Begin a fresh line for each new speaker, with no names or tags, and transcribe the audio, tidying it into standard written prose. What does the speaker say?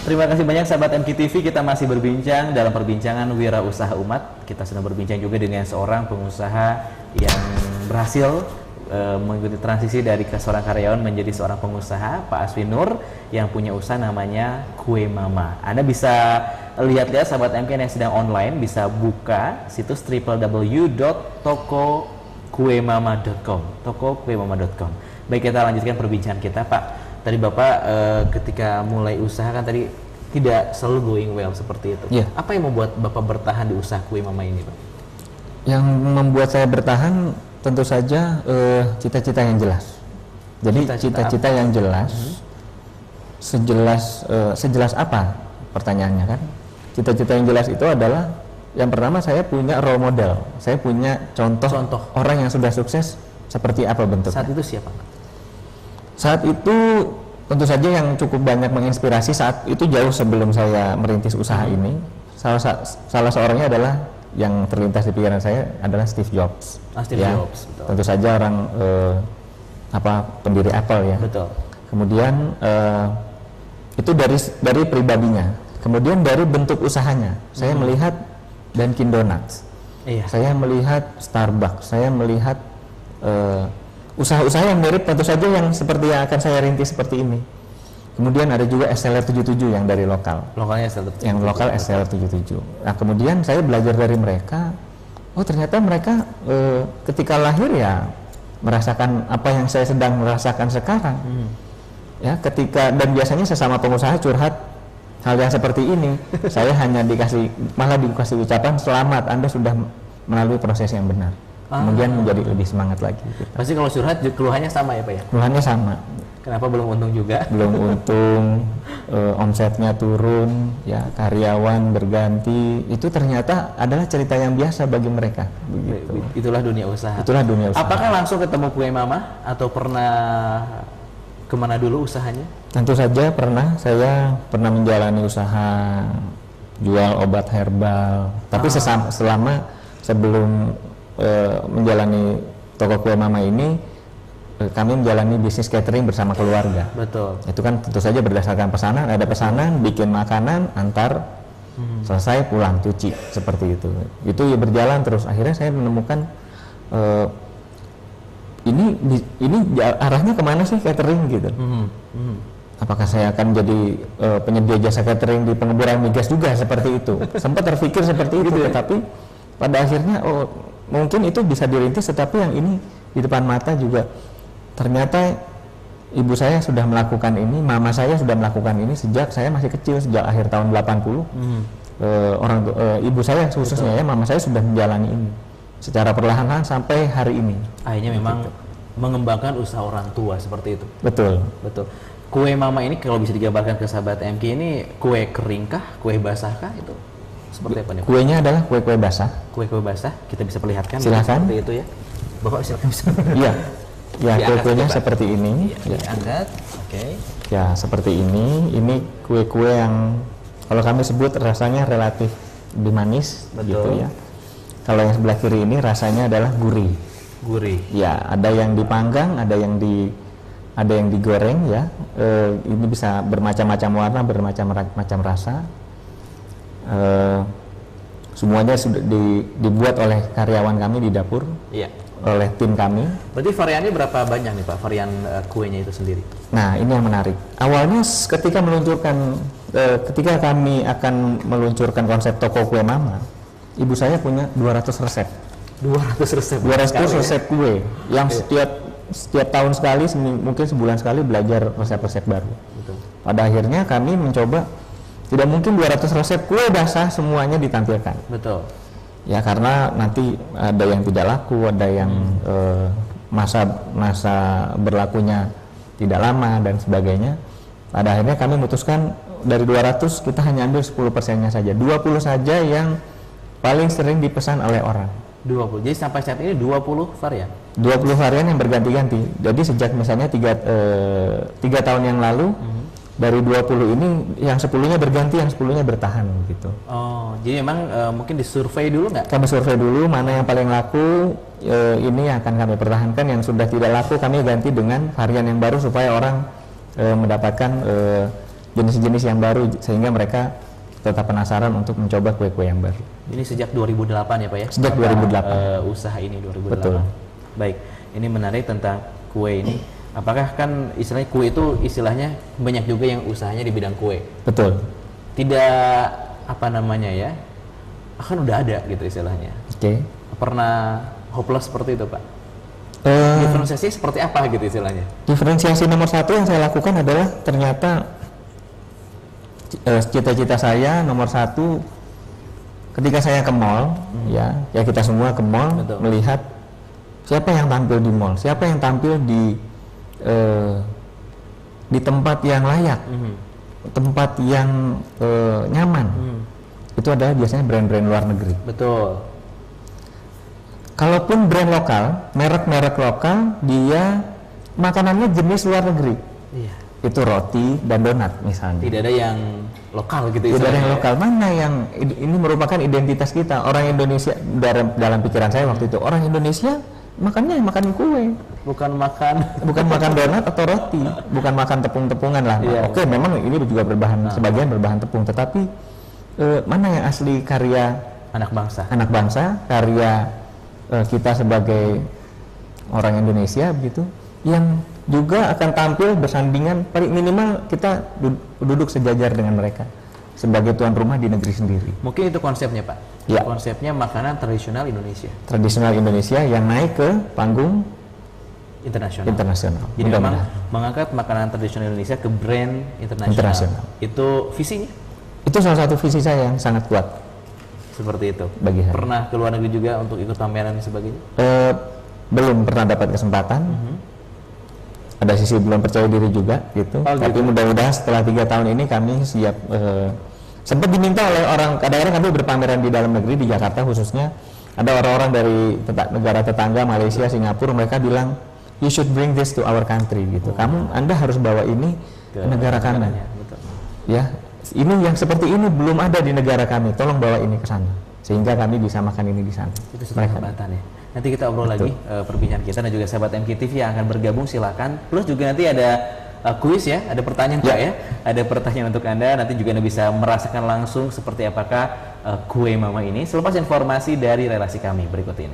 Terima kasih banyak sahabat MKTV, kita masih berbincang dalam perbincangan Wirausaha Umat. Kita sedang berbincang juga dengan seorang pengusaha yang berhasil mengikuti transisi dari seorang karyawan menjadi seorang pengusaha, Pak Aswin Nur, yang punya usaha namanya Kue Mama. Anda bisa lihat-lihat sahabat MK yang sedang online, bisa buka situs www.tokokuemama.com. Baik, kita lanjutkan perbincangan kita, Pak. Tadi Bapak ketika mulai usaha kan tadi tidak selalu going well seperti itu.
Yeah.
Apa yang membuat Bapak bertahan di usaha Kue Mama ini, Pak?
Yang membuat saya bertahan tentu saja cita-cita yang jelas. Jadi cita-cita yang jelas, sejelas apa pertanyaannya kan? Cita-cita yang jelas itu adalah yang pertama, saya punya role model, saya punya contoh orang yang sudah sukses seperti apa bentuknya.
Saat itu siapa?
Saat itu tentu saja yang cukup banyak menginspirasi saat itu jauh sebelum saya merintis usaha ini. Salah seorangnya adalah yang terlintas di pikiran saya adalah Steve Jobs.
Steve Jobs, betul.
Tentu saja orang pendiri Apple ya.
Betul.
Kemudian itu dari pribadinya. Kemudian dari bentuk usahanya, saya melihat Dunkin Donuts.
Iya.
Saya melihat Starbucks. Saya melihat usaha-usaha yang mirip tentu saja yang seperti yang akan saya rintis seperti ini. Kemudian ada juga SLR 77 yang dari lokal.
Lokalnya SLR 77.
Yang lokal SLR 77. Nah, kemudian saya belajar dari mereka. Oh, ternyata mereka ketika lahir ya merasakan apa yang saya sedang merasakan sekarang. Ya, dan biasanya sesama pengusaha curhat hal yang seperti ini. Saya hanya dikasih ucapan selamat, Anda sudah melalui proses yang benar. Kemudian menjadi lebih semangat lagi. Gitu.
Pasti kalau curhat keluhannya sama ya, Pak ya?
Keluhannya sama.
Kenapa belum untung juga?
Belum untung, omsetnya turun, ya karyawan berganti. Itu ternyata adalah cerita yang biasa bagi mereka. Begitu.
Itulah dunia usaha.
Itulah dunia usaha.
Apakah langsung ketemu Kue Mama atau pernah kemana dulu usahanya?
Tentu saja pernah. Saya pernah menjalani usaha jual obat herbal. Tapi selama sebelum menjalani toko Kue Mama ini, kami menjalani bisnis catering bersama keluarga.
Betul.
Itu kan tentu saja berdasarkan pesanan, ada pesanan, bikin makanan, antar, selesai pulang cuci, seperti itu. Itu ya berjalan terus. Akhirnya saya menemukan ini arahnya kemana sih catering gitu. Apakah saya akan jadi penyedia jasa catering di pengeboran migas juga seperti itu? Sempat terpikir seperti itu, tapi pada akhirnya mungkin itu bisa dirintis, tetapi yang ini di depan mata juga ternyata ibu saya sudah melakukan ini, mama saya sudah melakukan ini sejak saya masih kecil, sejak akhir tahun 80. Ibu saya khususnya ya, mama saya sudah menjalani ini secara perlahan-lahan sampai hari ini.
Akhirnya memang mengembangkan usaha orang tua seperti itu.
Betul.
Kue Mama ini kalau bisa digambarkan ke sahabat MK ini kue kering kah, kue basah kah, itu seperti apa nih?
Kuenya adalah kue-kue basah.
Kue-kue basah, kita bisa perlihatkan.
Silakan.
Seperti itu ya. Bapak silakan.
Iya. Ya, kue-kuenya seperti ini.
Ya, diangkat. Oke.
Ya, seperti ini. Ini kue-kue yang kalau kami sebut rasanya relatif lebih manis.
Betul.
Gitu ya. Kalau yang sebelah kiri ini rasanya adalah gurih. Ya, ada yang dipanggang, ada yang digoreng ya. Ini bisa bermacam-macam warna, bermacam-macam rasa. Semuanya sudah dibuat oleh karyawan kami di dapur. Iya. Oleh tim kami.
Berarti variannya berapa banyak nih Pak, varian kuenya itu sendiri?
Nah, ini yang menarik. Awalnya ketika kami akan meluncurkan konsep toko Kue Mama, ibu saya punya 200 resep. 200 resep kue yang setiap tahun sekali, mungkin sebulan sekali belajar resep-resep baru. Betul. Pada akhirnya kami mencoba, tidak mungkin 200 resep kue basah semuanya ditampilkan. Betul. Ya, karena nanti ada yang tidak laku, ada yang masa berlakunya tidak lama dan sebagainya. Pada akhirnya kami memutuskan dari 200 kita hanya ambil 10%-nya saja, 20 saja yang paling sering dipesan oleh orang.
20. Jadi sampai saat ini 20 varian.
20 varian yang berganti-ganti. Jadi sejak misalnya 3 tahun yang lalu, dari 20 ini yang 10-nya berganti, yang 10-nya bertahan gitu.
Oh, jadi memang mungkin disurvei dulu nggak?
Kami survei dulu mana yang paling laku, ini yang akan kami pertahankan, yang sudah tidak laku kami ganti dengan varian yang baru supaya orang mendapatkan jenis-jenis yang baru sehingga mereka tetap penasaran untuk mencoba kue-kue yang baru.
Ini sejak 2008 ya Pak ya?
Sejak 2008.
Usaha ini 2008.
Betul.
Baik, ini menarik tentang kue ini. Apakah kan istilahnya kue itu istilahnya banyak juga yang usahanya di bidang kue?
Betul.
Tidak apa namanya ya? Kan udah ada gitu istilahnya.
Oke.
Pernah hopeless seperti itu Pak? Diferensiasi seperti apa gitu istilahnya?
Diferensiasi nomor satu yang saya lakukan adalah ternyata cita-cita saya nomor satu ketika saya ke mall, ya kita semua ke mall.
Betul.
Melihat siapa yang tampil di mall, siapa yang tampil di tempat yang layak, tempat yang nyaman. Itu adalah biasanya brand-brand luar negeri.
Betul.
Kalaupun brand lokal, merek-merek lokal, dia makanannya jenis luar negeri.
Iya.
Itu roti dan donat misalnya.
Tidak ada yang lokal gitu
Tidak ada yang
istilahnya.
lokal. Mana yang ini merupakan identitas kita. Orang Indonesia, dalam pikiran saya waktu itu, orang Indonesia makannya makan kue.
Bukan makan
donat atau roti, bukan makan tepung-tepungan lah.
Iya.
Oke, memang ini juga sebagian berbahan tepung, tetapi mana yang asli karya
anak
bangsa, karya kita sebagai orang Indonesia begitu, yang juga akan tampil bersandingan, paling minimal kita duduk sejajar dengan mereka sebagai tuan rumah di negeri sendiri.
Mungkin itu konsepnya Pak.
Ya.
Konsepnya makanan tradisional Indonesia.
Tradisional Indonesia yang naik ke panggung
internasional. Jadi memang mengangkat makanan tradisional Indonesia ke brand internasional. Itu visinya?
Itu salah satu visi saya yang sangat kuat.
Seperti itu.
Bagi saya.
Pernah ke luar negeri juga untuk ikut pameran dan sebagainya?
Belum pernah dapat kesempatan. Ada sisi belum percaya diri juga gitu. Tapi mudah-mudahan setelah 3 tahun ini kami siap. Sempat diminta oleh orang, kadang-kadang kami berpameran di dalam negeri, di Jakarta khususnya. Ada orang-orang dari negara tetangga, Malaysia, Singapura, mereka bilang, you should bring this to our country gitu. Anda harus bawa ini ke negara kami. Ya, ini yang seperti ini belum ada di negara kami. Tolong bawa ini ke sana sehingga kami bisa makan ini di sana.
Itu sudah hambatan ya. Nanti kita obrol lagi perbincangan kita dan juga sahabat MKTV yang akan bergabung silakan. Plus juga nanti ada kuis ya, ada pertanyaan Pak ya. Ada pertanyaan untuk Anda, nanti juga Anda bisa merasakan langsung seperti apakah kue mama ini selepas informasi dari relasi kami berikut ini.